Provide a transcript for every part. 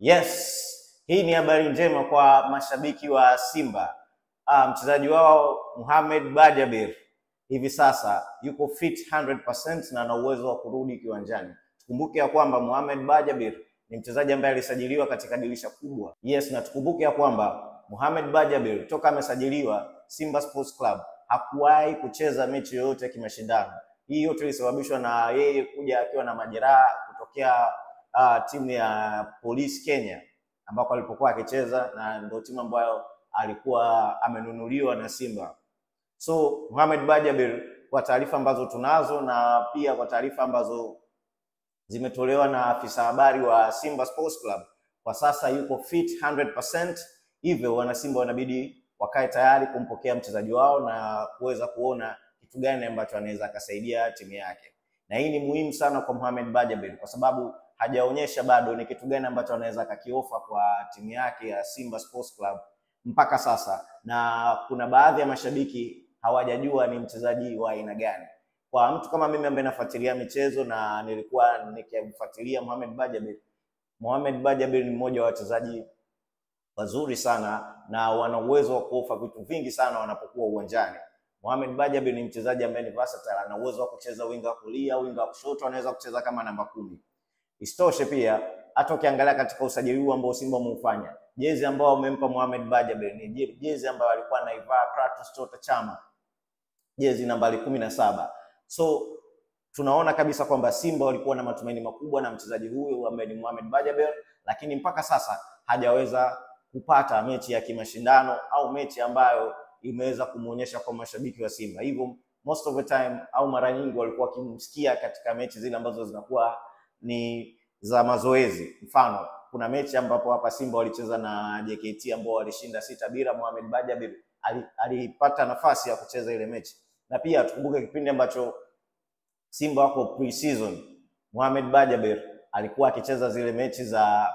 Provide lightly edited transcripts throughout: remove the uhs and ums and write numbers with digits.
Yes, hii ni habari njema kwa mashabiki wa Simba. Mchezaji wao Mohamed Bajabir hivi sasa yuko fit 100% na ana uwezo wa kurudi kiwanjani. Tukumbuke ya kwamba Mohamed Bajabir ni mchezaji ambaye alisajiliwa katika dirisha kubwa. Yes, na tukumbuke ya kwamba Mohamed Bajabir toka amesajiliwa Simba Sports Club hakuwahi kucheza mechi yoyote ya kimashindano. Hii yote ilisababishwa na yeye kuja akiwa na majeraha kutokea timu ya Police Kenya ambako alipokuwa akicheza, na ndio timu ambayo alikuwa amenunuliwa na Simba. So Mohamed Bajabir, kwa taarifa ambazo tunazo na pia kwa taarifa ambazo zimetolewa na afisa habari wa Simba Sports Club, kwa sasa yuko fit 100%, hivyo wana Simba wanabidi wakae tayari kumpokea mchezaji wao na kuweza kuona kitu gani ambacho anaweza akasaidia timu yake. Na hii ni muhimu sana kwa Mohamed Bajabir kwa sababu hajaonyesha bado ni kitu gani ambacho anaweza kakiofa kwa timu yake ya Simba Sports Club mpaka sasa, na kuna baadhi ya mashabiki hawajajua ni mchezaji wa aina gani. Kwa mtu kama mimi ambaye nafuatilia michezo na nilikuwa nikimfuatilia Mohamed Bajabir ni mmoja wa wachezaji wazuri sana na wana uwezo wa kuofa vitu vingi sana wanapokuwa uwanjani. Mohamed Bajabir ni mchezaji ambaye ni versatile, ana uwezo wa kucheza winga kulia, winga kushoto, anaweza kucheza kama namba 10. Isitoshe pia hata ukiangalia katika usajili huu ambao Simba wameufanya, jezi ambao wamempa Mohamed Bajabir ni jezi ambayo alikuwa anaivaa Kratos Chota Chama, jezi nambari 17. So tunaona kabisa kwamba Simba walikuwa na matumaini makubwa na mchezaji huyu ambaye ni Mohamed Bajabir, lakini mpaka sasa hajaweza kupata mechi ya kimashindano au mechi ambayo imeweza kumuonyesha kwa mashabiki wa Simba. Hivyo most of the time au mara nyingi walikuwa wakimsikia katika mechi zile ambazo zinakuwa ni za mazoezi. Mfano, kuna mechi ambapo hapa Simba walicheza na JKT ambao walishinda 6-0. Mohamed Bajabir alipata nafasi ya kucheza ile mechi. Na pia tukumbuke kipindi ambacho Simba wako pre-season, Mohamed Bajabir alikuwa akicheza zile mechi za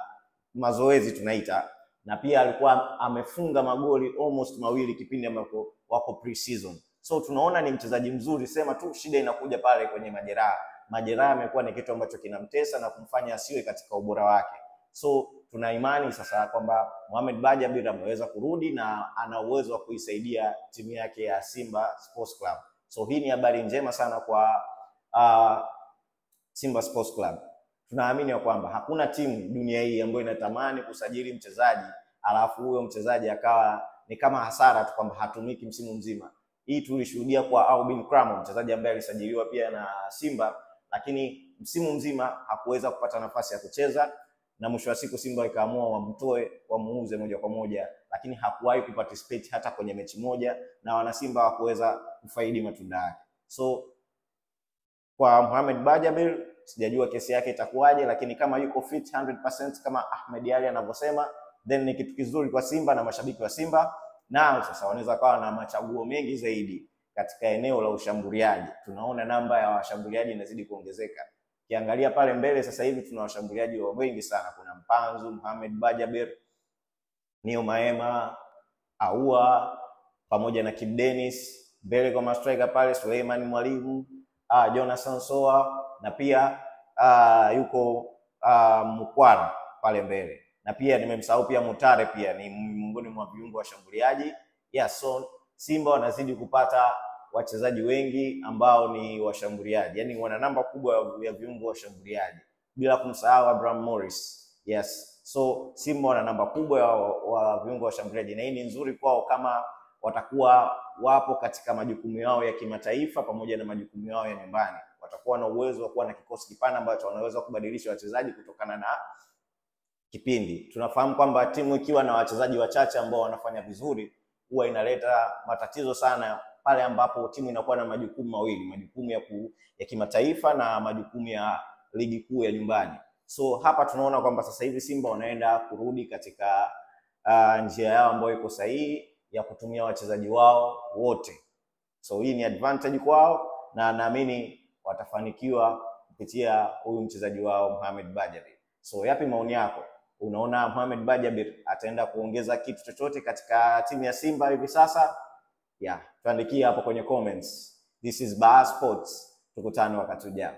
mazoezi tunaita, na pia alikuwa amefunga magoli almost mawili kipindi ambapo wako pre-season. So tunaona ni mchezaji mzuri, sema tu shida inakuja pale kwenye majeraha. Majeraha yamekuwa ni kitu ambacho kinamtesa na kumfanya asiwe katika ubora wake. So tuna imani sasa kwamba Mohamed Bajabir ameweza kurudi na ana uwezo wa kuisaidia timu yake ya Simba Sports Club. So hii ni habari njema sana kwa Simba Sports Club. Tunaamini ya kwamba hakuna timu dunia hii ambayo inatamani kusajili mchezaji alafu huyo mchezaji akawa ni kama hasara tu kwamba hatumiki msimu mzima. Hii tulishuhudia kwa Aubin Kramo, mchezaji ambaye alisajiliwa pia na Simba, lakini msimu mzima hakuweza kupata nafasi ya kucheza, na mwisho wa siku Simba ikaamua wamtoe, wamuuze moja kwa moja, lakini hakuwahi kuparticipate hata kwenye mechi moja na wana Simba hawakuweza kufaidi matunda yake. So kwa Mohamed Bajabir sijajua kesi yake itakuwaje, lakini kama yuko fit 100% kama Ahmed Ally anavyosema, then ni kitu kizuri kwa Simba na mashabiki wa Simba. Na sasa wanaweza kawa na machaguo mengi zaidi katika eneo la ushambuliaji. Tunaona namba ya washambuliaji inazidi kuongezeka. Kiangalia pale mbele sasa hivi tuna washambuliaji wengi sana. Kuna Mpanzu, Mohamed Bajabir, Neo Maema, Aua pamoja na Kip Dennis. Mbele kwa striker pale Suleiman Mwalimu, Jonathan Soa, na pia yuko Mkwara pale mbele. Na pia nimemsahau pia Mutare, pia ni miongoni mwa viungo washambuliaji. So Simba wanazidi kupata wachezaji wengi ambao ni washambuliaji. Yaani wana namba kubwa ya viungo washambuliaji. Bila kumsahau Abraham Morris. So Simba wana namba kubwa wa viungo washambuliaji, na hii ni nzuri kwao kama watakuwa wapo katika majukumu yao ya kimataifa pamoja na majukumu yao ya nyumbani. Watakuwa na uwezo wa kuwa na kikosi kipana ambacho wanaweza kubadilisha wachezaji kutokana na kipindi. Tunafahamu kwamba timu ikiwa na wachezaji wachache ambao wanafanya vizuri huwa inaleta matatizo sana pale ambapo timu inakuwa na majukumu mawili, majukumu ya kimataifa na majukumu ya ligi kuu ya nyumbani. So hapa tunaona kwamba sasa hivi Simba wanaenda kurudi katika njia yao ambayo iko sahihi ya kutumia wachezaji wao wote. So hii ni advantage kwao na naamini watafanikiwa kupitia huyu mchezaji wao Mohamed Bajabir. So yapi maoni yako? Unaona Mohamed Bajabir ataenda kuongeza kitu chochote katika timu ya Simba hivi sasa? Tuandikie hapo kwenye comments. This is Baha Sports. Tukutane wakati ujao.